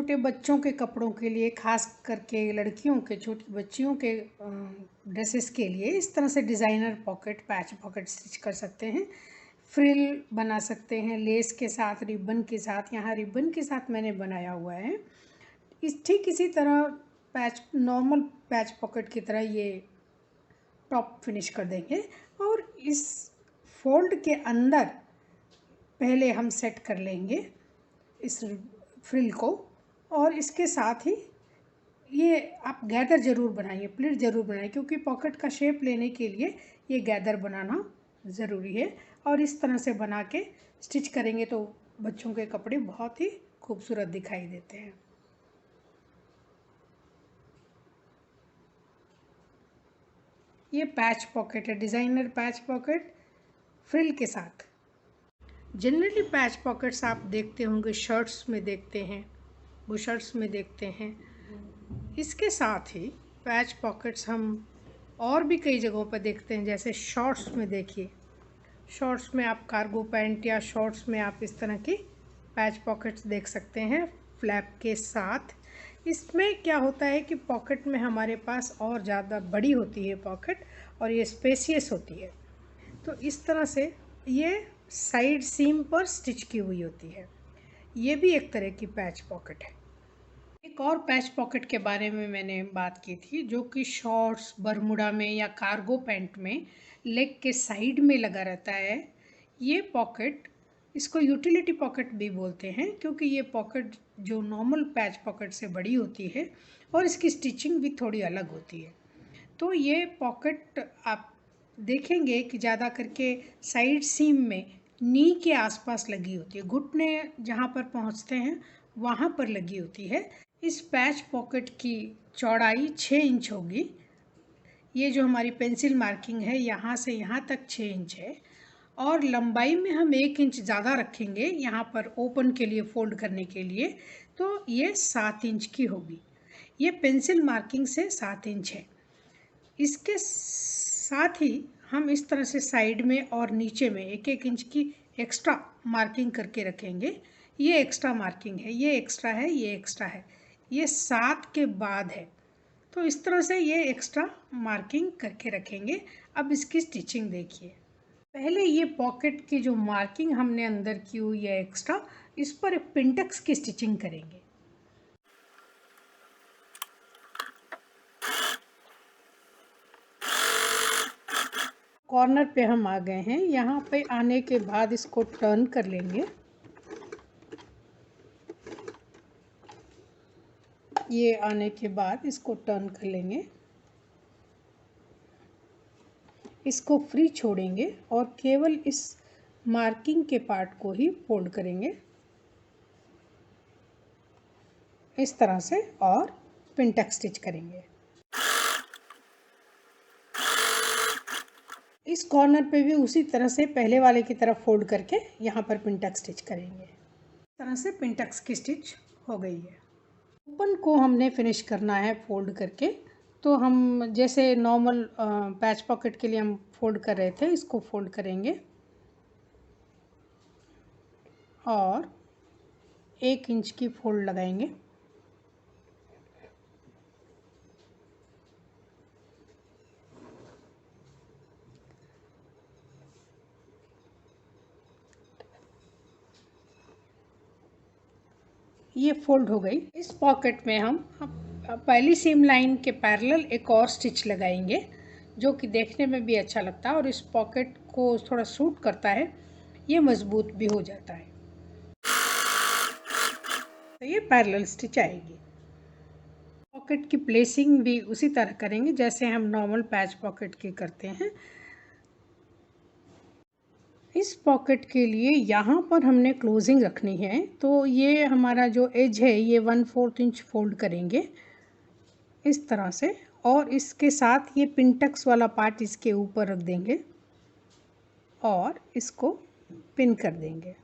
छोटे बच्चों के कपड़ों के लिए, खास करके लड़कियों के, छोटी बच्चियों के ड्रेसेस के लिए इस तरह से designer pocket, patch pocket stitch कर सकते हैं। फ्रिल बना सकते हैं लेस के साथ, रिबन के साथ। यहाँ रिबन के साथ मैंने बनाया हुआ है। ठीक इसी तरह पैच, नॉर्मल पैच पॉकेट की तरह ये टॉप फिनिश कर देंगे। और इस फोल्ड के अंदर पहले हम सेट कर लेंगे इस फ्रिल को, और इसके साथ ही ये आप गैदर ज़रूर बनाइए, प्लीट ज़रूर बनाइए, क्योंकि पॉकेट का शेप लेने के लिए ये गैदर बनाना ज़रूरी है। और इस तरह से बना के स्टिच करेंगे तो बच्चों के कपड़े बहुत ही खूबसूरत दिखाई देते हैं। ये पैच पॉकेट है, डिज़ाइनर पैच पॉकेट फ्रिल के साथ। जनरली पैच पॉकेट्स आप देखते होंगे शर्ट्स में देखते हैं, बुशर्ट्स में देखते हैं। इसके साथ ही पैच पॉकेट्स हम और भी कई जगहों पर देखते हैं, जैसे शॉर्ट्स में देखिए। शॉर्ट्स में आप कार्गो पैंट या शॉर्ट्स में आप इस तरह की पैच पॉकेट्स देख सकते हैं फ्लैप के साथ। इसमें क्या होता है कि पॉकेट में हमारे पास और ज़्यादा बड़ी होती है पॉकेट, और ये स्पेसियस होती है। तो इस तरह से ये साइड सीम पर स्टिच की हुई होती है। ये भी एक तरह की पैच पॉकेट है। एक और पैच पॉकेट के बारे में मैंने बात की थी, जो कि शॉर्ट्स, बरमूडा में या कार्गो पैंट में लेग के साइड में लगा रहता है। ये पॉकेट, इसको यूटिलिटी पॉकेट भी बोलते हैं, क्योंकि ये पॉकेट जो नॉर्मल पैच पॉकेट से बड़ी होती है और इसकी स्टिचिंग भी थोड़ी अलग होती है। तो ये पॉकेट आप देखेंगे कि ज़्यादा करके साइड सीम में नी के आसपास लगी होती है, घुटने जहाँ पर पहुँचते हैं वहाँ पर लगी होती है। इस पैच पॉकेट की चौड़ाई 6 इंच होगी। ये जो हमारी पेंसिल मार्किंग है यहाँ से यहाँ तक 6 इंच है, और लंबाई में हम 1 इंच ज़्यादा रखेंगे यहाँ पर ओपन के लिए, फोल्ड करने के लिए, तो ये 7 इंच की होगी। ये पेंसिल मार्किंग से 7 इंच है। इसके साथ ही हम इस तरह से साइड में और नीचे में 1-1 इंच की एक्स्ट्रा मार्किंग करके रखेंगे। ये एक्स्ट्रा मार्किंग है, ये एक्स्ट्रा है, ये एक्स्ट्रा है, ये 7 के बाद है। तो इस तरह से ये एक्स्ट्रा मार्किंग करके रखेंगे। अब इसकी स्टिचिंग देखिए। पहले ये पॉकेट की जो मार्किंग हमने अंदर की हुई है एक्स्ट्रा, इस पर पिंटक्स की स्टिचिंग करेंगे। कॉर्नर पे हम आ गए हैं। यहाँ पे आने के बाद इसको टर्न कर लेंगे। ये आने के बाद इसको टर्न कर लेंगे, इसको फ्री छोड़ेंगे और केवल इस मार्किंग के पार्ट को ही फोल्ड करेंगे इस तरह से, और पिंटक स्टिच करेंगे। इस कॉर्नर पे भी उसी तरह से पहले वाले की तरफ फोल्ड करके यहाँ पर पिंटक स्टिच करेंगे। इस तरह से पिंटक्स की स्टिच हो गई है। ओपन को हमने फिनिश करना है फोल्ड करके। तो हम जैसे नॉर्मल पैच पॉकेट के लिए हम फोल्ड कर रहे थे, इसको फोल्ड करेंगे और 1 इंच की फोल्ड लगाएंगे। ये फोल्ड हो गई। इस पॉकेट में हम पहली सीम लाइन के पैरेलल एक और स्टिच लगाएंगे, जो कि देखने में भी अच्छा लगता है और इस पॉकेट को थोड़ा सूट करता है, ये मजबूत भी हो जाता है। तो ये पैरेलल स्टिच आएगी। पॉकेट की प्लेसिंग भी उसी तरह करेंगे जैसे हम नॉर्मल पैच पॉकेट की करते हैं। इस पॉकेट के लिए यहाँ पर हमने क्लोजिंग रखनी है, तो ये हमारा जो एज है ये 1/4 इंच फोल्ड करेंगे इस तरह से, और इसके साथ ये पिंटक्स वाला पार्ट इसके ऊपर रख देंगे और इसको पिन कर देंगे।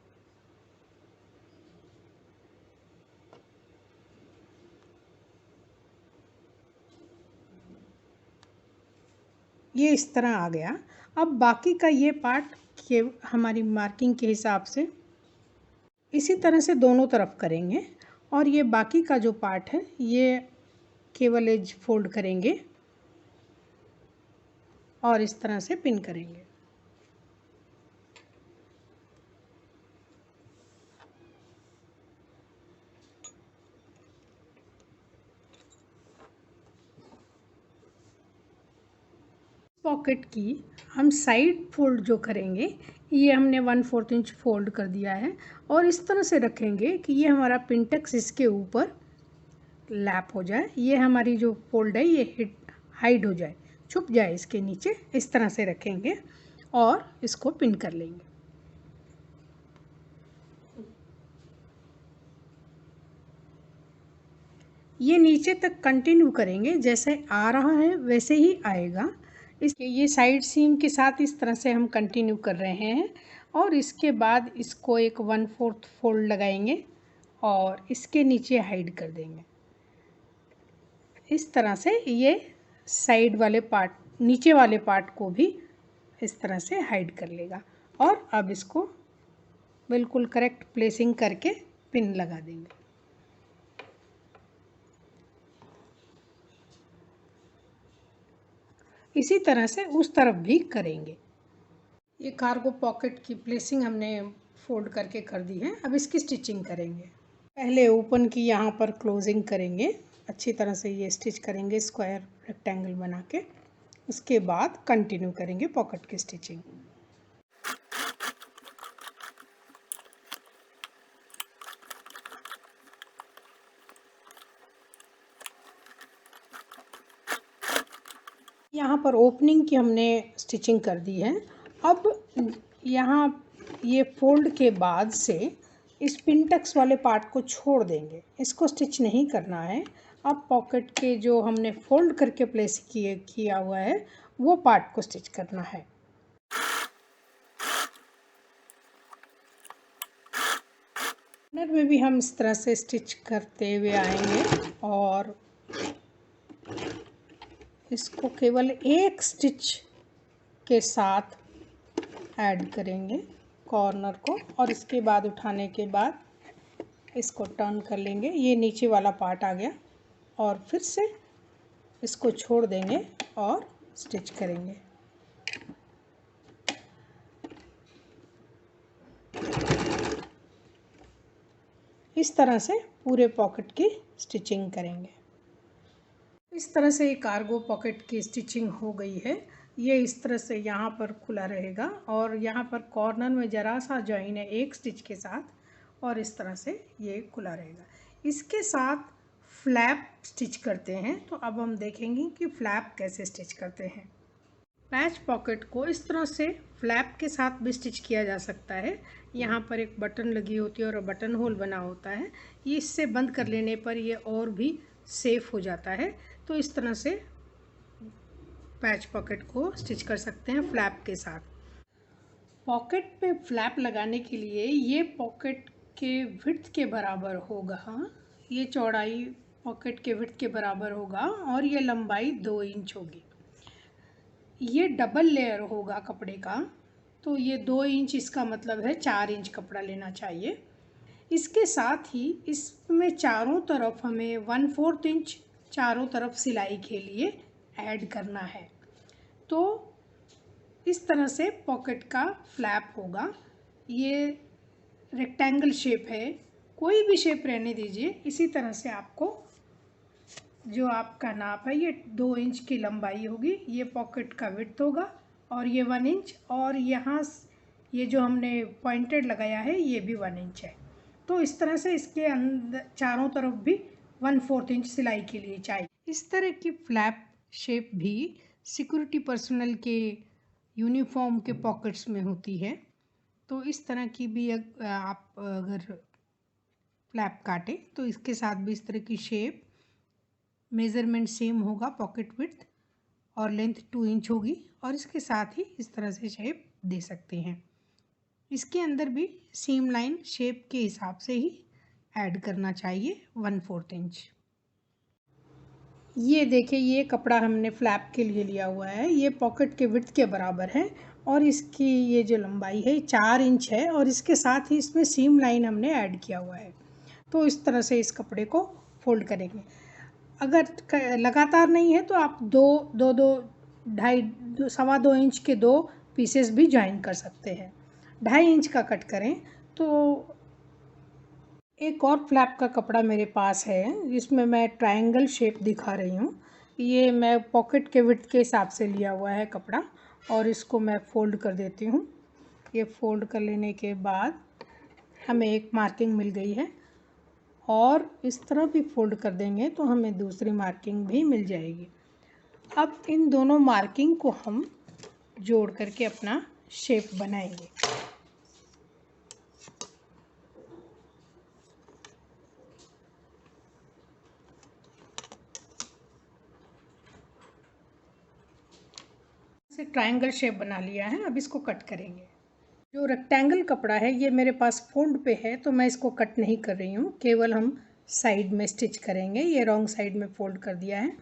ये इस तरह आ गया। अब बाकी का ये पार्ट के हमारी मार्किंग के हिसाब से इसी तरह से दोनों तरफ करेंगे और ये बाकी का जो पार्ट है ये केवल एज फोल्ड करेंगे और इस तरह से पिन करेंगे। पॉकेट की हम साइड फोल्ड जो करेंगे, ये हमने 1/4 इंच फोल्ड कर दिया है और इस तरह से रखेंगे कि ये हमारा पिनटक्स इसके ऊपर लैप हो जाए, ये हमारी जो फोल्ड है ये हाइड हो जाए, छुप जाए इसके नीचे। इस तरह से रखेंगे और इसको पिन कर लेंगे। ये नीचे तक कंटिन्यू करेंगे, जैसे आ रहा है वैसे ही आएगा। ये साइड सीम के साथ इस तरह से हम कंटिन्यू कर रहे हैं और इसके बाद इसको एक 1/4 फोल्ड लगाएंगे और इसके नीचे हाइड कर देंगे। इस तरह से ये साइड वाले पार्ट, नीचे वाले पार्ट को भी इस तरह से हाइड कर लेगा। और अब इसको बिल्कुल करेक्ट प्लेसिंग करके पिन लगा देंगे। इसी तरह से उस तरफ भी करेंगे। ये कार्गो पॉकेट की प्लेसिंग हमने फोल्ड करके कर दी है। अब इसकी स्टिचिंग करेंगे। पहले ओपन की यहाँ पर क्लोजिंग करेंगे, अच्छी तरह से ये स्टिच करेंगे स्क्वायर रेक्टेंगल बना के। उसके बाद कंटिन्यू करेंगे पॉकेट की स्टिचिंग। यहाँ पर ओपनिंग की हमने स्टिचिंग कर दी है। अब यहाँ ये फोल्ड के बाद से इस पिनटक्स वाले पार्ट को छोड़ देंगे, इसको स्टिच नहीं करना है। अब पॉकेट के जो हमने फोल्ड करके प्लेस किया हुआ है वो पार्ट को स्टिच करना है। कॉर्नर में भी हम इस तरह से स्टिच करते हुए आएंगे और इसको केवल एक स्टिच के साथ ऐड करेंगे कॉर्नर को और इसके बाद उठाने के बाद इसको टर्न कर लेंगे। ये नीचे वाला पार्ट आ गया और फिर से इसको छोड़ देंगे और स्टिच करेंगे। इस तरह से पूरे पॉकेट की स्टिचिंग करेंगे। इस तरह से ये कार्गो पॉकेट की स्टिचिंग हो गई है। ये इस तरह से यहाँ पर खुला रहेगा और यहाँ पर कॉर्नर में ज़रा सा जॉइन है एक स्टिच के साथ और इस तरह से ये खुला रहेगा। इसके साथ फ्लैप स्टिच करते हैं, तो अब हम देखेंगे कि फ्लैप कैसे स्टिच करते हैं। पैच पॉकेट को इस तरह से फ्लैप के साथ भी स्टिच किया जा सकता है। यहाँ पर एक बटन लगी होती है और बटन होल बना होता है, ये इससे बंद कर लेने पर ये और भी सेफ हो जाता है। तो इस तरह से पैच पॉकेट को स्टिच कर सकते हैं फ्लैप के साथ। पॉकेट पे फ्लैप लगाने के लिए ये पॉकेट के विड्थ के बराबर होगा, ये चौड़ाई पॉकेट के विड्थ के बराबर होगा और ये लंबाई 2 इंच होगी। ये डबल लेयर होगा कपड़े का, तो ये 2 इंच, इसका मतलब है 4 इंच कपड़ा लेना चाहिए। इसके साथ ही इसमें चारों तरफ हमें 1/4 इंच चारों तरफ सिलाई के लिए ऐड करना है। तो इस तरह से पॉकेट का फ्लैप होगा। ये रेक्टेंगल शेप है, कोई भी शेप रहने दीजिए। इसी तरह से आपको जो आपका नाप है ये 2 इंच की लंबाई होगी, ये पॉकेट का विड्थ होगा और ये 1 इंच, और यहाँ ये जो हमने पॉइंटेड लगाया है ये भी 1 इंच है। तो इस तरह से इसके अंदर चारों तरफ भी 1/4 इंच सिलाई के लिए चाहिए। इस तरह की फ्लैप शेप भी सिक्योरिटी पर्सनल के यूनिफॉर्म के पॉकेट्स में होती है। तो इस तरह की भी आप अगर फ्लैप काटें तो इसके साथ भी इस तरह की शेप, मेज़रमेंट सेम होगा, पॉकेट विड्थ और लेंथ 2 इंच होगी और इसके साथ ही इस तरह से शेप दे सकते हैं। इसके अंदर भी सीम लाइन शेप के हिसाब से ही ऐड करना चाहिए 1/4 इंच। ये देखिए, ये कपड़ा हमने फ्लैप के लिए लिया हुआ है, ये पॉकेट के विड्थ के बराबर है और इसकी ये जो लंबाई है 4 इंच है और इसके साथ ही इसमें सीम लाइन हमने ऐड किया हुआ है। तो इस तरह से इस कपड़े को फोल्ड करेंगे। अगर लगातार नहीं है तो आप दो 2.5 2 के 2 पीसेस भी ज्वाइन कर सकते हैं। 2.5 इंच का कट करें। तो एक और फ्लैप का कपड़ा मेरे पास है जिसमें मैं ट्रायंगल शेप दिखा रही हूँ। ये मैं पॉकेट के विड्थ के हिसाब से लिया हुआ है कपड़ा, और इसको मैं फ़ोल्ड कर देती हूँ। ये फ़ोल्ड कर लेने के बाद हमें एक मार्किंग मिल गई है, और इस तरह भी फ़ोल्ड कर देंगे तो हमें दूसरी मार्किंग भी मिल जाएगी। अब इन दोनों मार्किंग को हम जोड़ करके अपना शेप बनाएंगे। से ट्रायंगल शेप बना लिया है। अब इसको कट करेंगे। जो रेक्टेंगल कपड़ा है ये मेरे पास फोल्ड पे है, तो मैं इसको कट नहीं कर रही हूँ, केवल हम साइड में स्टिच करेंगे। ये रॉन्ग साइड में फोल्ड कर दिया है।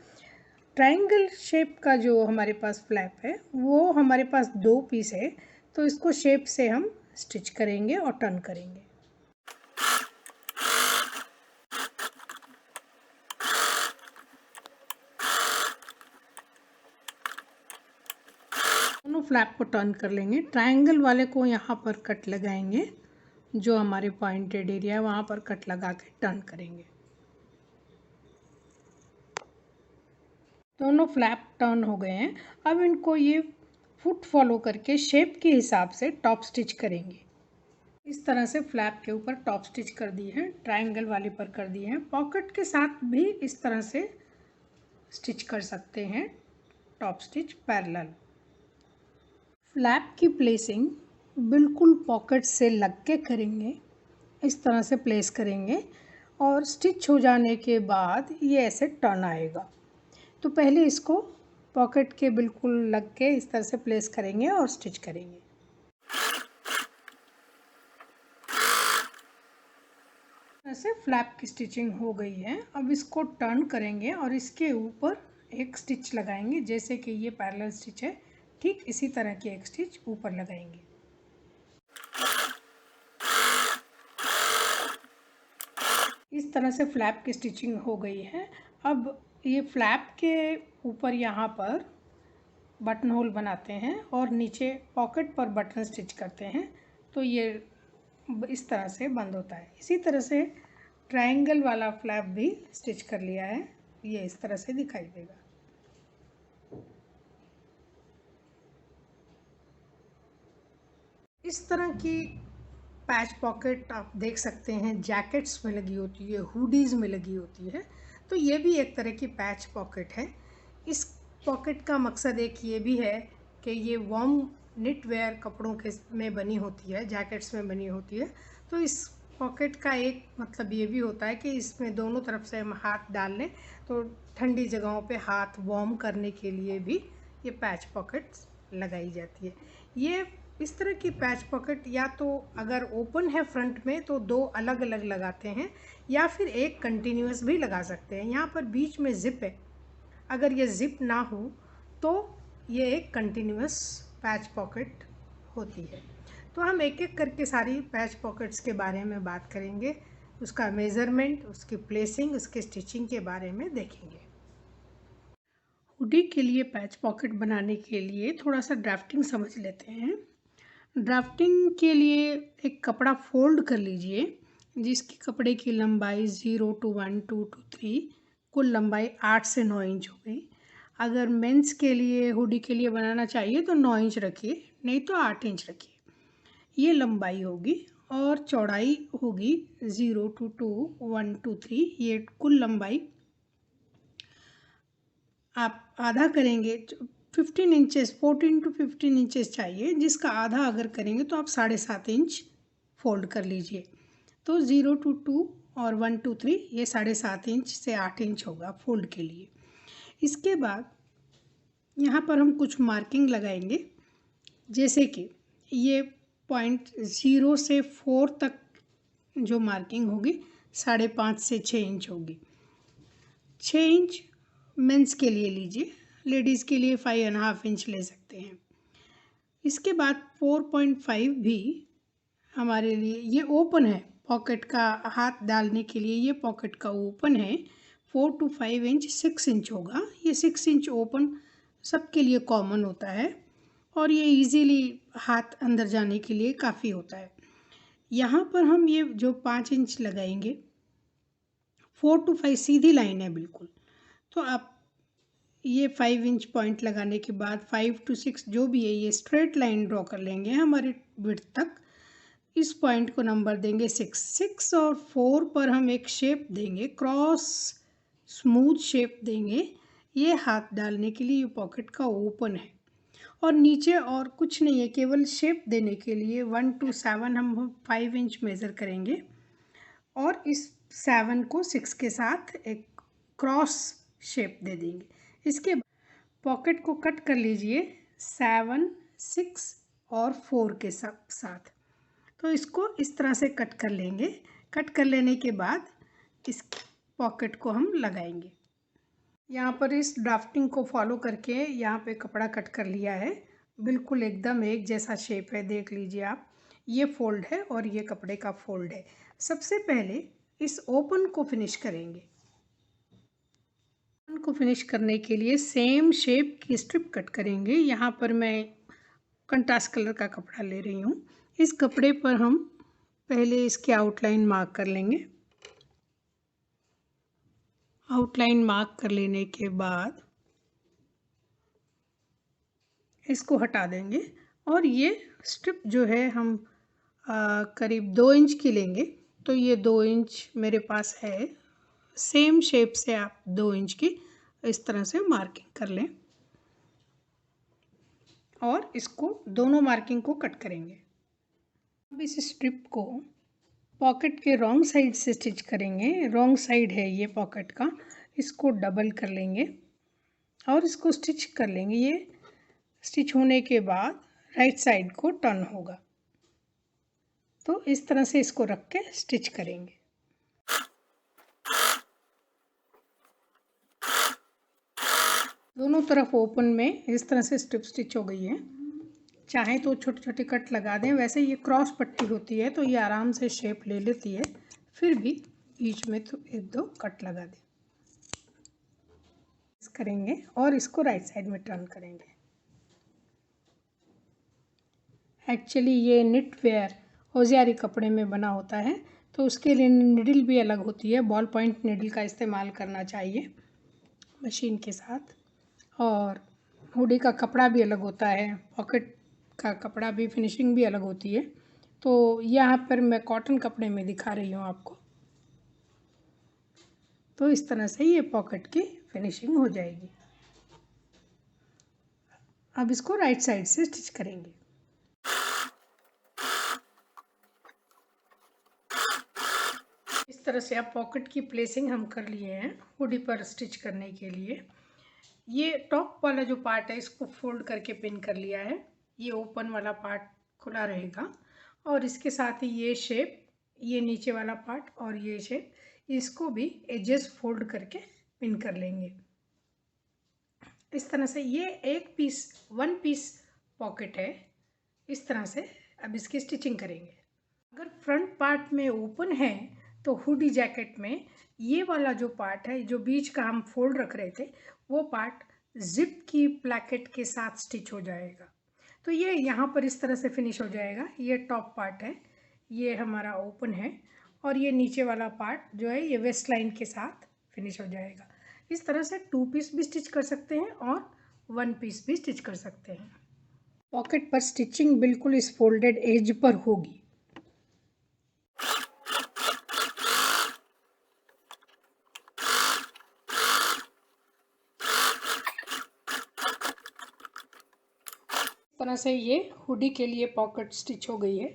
ट्रायंगल शेप का जो हमारे पास फ्लैप है वो हमारे पास 2 पीस है, तो इसको शेप से हम स्टिच करेंगे और टर्न करेंगे। दोनों फ्लैप को टर्न कर लेंगे। ट्रायंगल वाले को यहाँ पर कट लगाएंगे, जो हमारे पॉइंटेड एरिया है वहाँ पर कट लगा के टर्न करेंगे। दोनों फ्लैप टर्न हो गए हैं। अब इनको ये फुट फॉलो करके शेप के हिसाब से टॉप स्टिच करेंगे। इस तरह से फ्लैप के ऊपर टॉप स्टिच कर दी है, ट्रायंगल वाले पर कर दिए हैं। पॉकेट के साथ भी इस तरह से स्टिच कर सकते हैं, टॉप स्टिच पैरेलल। फ्लैप की प्लेसिंग बिल्कुल पॉकेट से लग के करेंगे। इस तरह से प्लेस करेंगे और स्टिच हो जाने के बाद ये ऐसे टर्न आएगा। तो पहले इसको पॉकेट के बिल्कुल लग के इस तरह से प्लेस करेंगे और स्टिच करेंगे। ऐसे फ्लैप की स्टिचिंग हो गई है। अब इसको टर्न करेंगे और इसके ऊपर एक स्टिच लगाएंगे। जैसे कि ये पैरेलल स्टिच है, ठीक इसी तरह की एक स्टिच ऊपर लगाएंगे। इस तरह से फ्लैप की स्टिचिंग हो गई है। अब ये फ्लैप के ऊपर यहाँ पर बटन होल बनाते हैं और नीचे पॉकेट पर बटन स्टिच करते हैं, तो ये इस तरह से बंद होता है। इसी तरह से ट्रायंगल वाला फ्लैप भी स्टिच कर लिया है। ये इस तरह से दिखाई देगा। इस तरह की पैच पॉकेट आप देख सकते हैं जैकेट्स में लगी होती है, हुडीज़ में लगी होती है। तो ये भी एक तरह की पैच पॉकेट है। इस पॉकेट का मकसद एक ये भी है कि ये वार्म निट वेयर कपड़ों के में बनी होती है, जैकेट्स में बनी होती है। तो इस पॉकेट का एक मतलब ये भी होता है कि इसमें दोनों तरफ से हम हाथ डाल लें तो ठंडी जगहों पे हाथ वार्म करने के लिए भी ये पैच पॉकेट्स लगाई जाती है। ये इस तरह की पैच पॉकेट या तो अगर ओपन है फ्रंट में तो 2 अलग अलग लगाते हैं, या फिर एक कंटिन्यूस भी लगा सकते हैं। यहाँ पर बीच में जिप है, अगर ये जिप ना हो तो ये एक कंटिन्यूस पैच पॉकेट होती है। तो हम एक एक करके सारी पैच पॉकेट्स के बारे में बात करेंगे, उसका मेज़रमेंट, उसकी प्लेसिंग, उसके स्टिचिंग के बारे में देखेंगे। हुडी के लिए पैच पॉकेट बनाने के लिए थोड़ा सा ड्राफ्टिंग समझ लेते हैं। ड्राफ्टिंग के लिए एक कपड़ा फोल्ड कर लीजिए जिसकी कपड़े की लंबाई 0 to 1 2 to 3, कुल लंबाई 8 से 9 इंच हो गई। अगर मेंस के लिए हुडी के लिए बनाना चाहिए तो 9 इंच रखिए, नहीं तो 8 इंच रखिए। ये लंबाई होगी और चौड़ाई होगी 0 to 2 1 to 3। ये कुल लंबाई आप आधा करेंगे, 15 इंचेस 14 to 15 इंचेस चाहिए, जिसका आधा अगर करेंगे तो आप 7.5 इंच फोल्ड कर लीजिए। तो 0 to 2 और 1 to 3 ये 7.5 इंच से 8 इंच होगा फोल्ड के लिए। इसके बाद यहाँ पर हम कुछ मार्किंग लगाएंगे, जैसे कि ये पॉइंट 0 से 4 तक जो मार्किंग होगी 5.5 से 6 इंच होगी। 6 इंच मेंस के लिए लीजिए, लेडीज़ के लिए 5.5 इंच ले सकते हैं। इसके बाद 4.5 भी हमारे लिए ये ओपन है, पॉकेट का हाथ डालने के लिए ये पॉकेट का ओपन है 4 to 5 इंच 6 इंच होगा। ये 6 इंच ओपन सबके लिए कॉमन होता है और ये इजीली हाथ अंदर जाने के लिए काफ़ी होता है। यहाँ पर हम ये जो 5 इंच लगाएंगे 4 to 5 सीधी लाइन है बिल्कुल। तो आप ये 5 इंच पॉइंट लगाने के बाद 5 to 6 जो भी है ये स्ट्रेट लाइन ड्रॉ कर लेंगे हमारे विड्थ तक। इस पॉइंट को नंबर देंगे 6 और 4 पर हम एक शेप देंगे, क्रॉस स्मूथ शेप देंगे। ये हाथ डालने के लिए ये पॉकेट का ओपन है और नीचे और कुछ नहीं है, केवल शेप देने के लिए 1 to 7 हम 5 इंच मेज़र करेंगे और इस 7 को 6 के साथ एक क्रॉस शेप दे देंगे। इसके पॉकेट को कट कर लीजिए 7, 6 और 4 के साथ। तो इसको इस तरह से कट कर लेंगे। कट कर लेने के बाद इस पॉकेट को हम लगाएंगे। यहाँ पर इस ड्राफ्टिंग को फॉलो करके यहाँ पे कपड़ा कट कर लिया है। बिल्कुल एकदम एक जैसा शेप है, देख लीजिए आप। ये फोल्ड है और ये कपड़े का फोल्ड है। सबसे पहले इस ओपन को फिनिश करेंगे। ओपन को फिनिश करने के लिए सेम शेप की स्ट्रिप कट करेंगे। यहाँ पर मैं कंट्रास्ट कलर का कपड़ा ले रही हूँ। इस कपड़े पर हम पहले इसके आउटलाइन मार्क कर लेंगे। आउटलाइन मार्क कर लेने के बाद इसको हटा देंगे और ये स्ट्रिप जो है हम करीब 2 इंच की लेंगे। तो ये 2 इंच मेरे पास है। सेम शेप से आप 2 इंच की इस तरह से मार्किंग कर लें और इसको दोनों मार्किंग को कट करेंगे। अब इस स्ट्रिप को पॉकेट के रॉन्ग साइड से स्टिच करेंगे। रॉन्ग साइड है ये पॉकेट का, इसको डबल कर लेंगे और इसको स्टिच कर लेंगे। ये स्टिच होने के बाद राइट साइड को टर्न होगा। तो इस तरह से इसको रख के स्टिच करेंगे। दोनों तरफ ओपन में इस तरह से स्ट्रिप स्टिच हो गई है। चाहे तो छोटे छोटे कट लगा दें। वैसे ये क्रॉस पट्टी होती है तो ये आराम से शेप ले लेती है, फिर भी बीच में तो 1-2 कट लगा दें करेंगे और इसको राइट साइड में टर्न करेंगे। एक्चुअली ये निट वेयर होशियारी कपड़े में बना होता है तो उसके लिए निडल भी अलग होती है। बॉल पॉइंट निडल का इस्तेमाल करना चाहिए मशीन के साथ। और हुडी का कपड़ा भी अलग होता है, पॉकेट का कपड़ा भी, फिनिशिंग भी अलग होती है। तो यहाँ पर मैं कॉटन कपड़े में दिखा रही हूँ आपको। तो इस तरह से ये पॉकेट की फिनिशिंग हो जाएगी। अब इसको राइट साइड से स्टिच करेंगे। इस तरह से आप पॉकेट की प्लेसिंग हम कर लिए हैं हुडी पर स्टिच करने के लिए। ये टॉप वाला जो पार्ट है इसको फोल्ड करके पिन कर लिया है। ये ओपन वाला पार्ट खुला रहेगा और इसके साथ ही ये शेप, ये नीचे वाला पार्ट और ये शेप, इसको भी एजेस फोल्ड करके पिन कर लेंगे। इस तरह से ये वन पीस पॉकेट है। इस तरह से अब इसकी स्टिचिंग करेंगे। अगर फ्रंट पार्ट में ओपन है तो हुडी जैकेट में ये वाला जो पार्ट है, जो बीच का हम फोल्ड रख रहे थे, वो पार्ट जिप की प्लैकेट के साथ स्टिच हो जाएगा। तो ये यहाँ पर इस तरह से फिनिश हो जाएगा। ये टॉप पार्ट है, ये हमारा ओपन है और ये नीचे वाला पार्ट जो है ये वेस्ट लाइन के साथ फिनिश हो जाएगा। इस तरह से 2 पीस भी स्टिच कर सकते हैं और 1 पीस भी स्टिच कर सकते हैं। पॉकेट पर स्टिचिंग बिल्कुल इस फोल्डेड एज पर होगी। इस तरह से ये हुडी के लिए पॉकेट स्टिच हो गई है।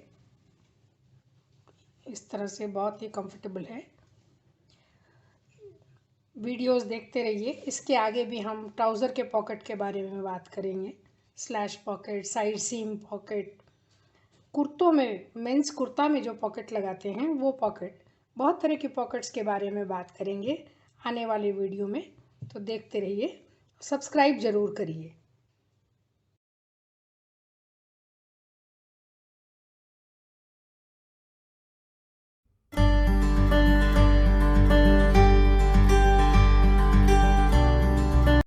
इस तरह से बहुत ही कंफर्टेबल है। वीडियोस देखते रहिए। इसके आगे भी हम ट्राउज़र के पॉकेट के बारे में बात करेंगे। Slash pocket, side seam pocket, कुर्तों में, मेंस कुर्ता में जो पॉकेट लगाते हैं वो पॉकेट, बहुत तरह के पॉकेट्स के बारे में बात करेंगे आने वाले वीडियो में। तो देखते रहिए, सब्सक्राइब ज़रूर करिए।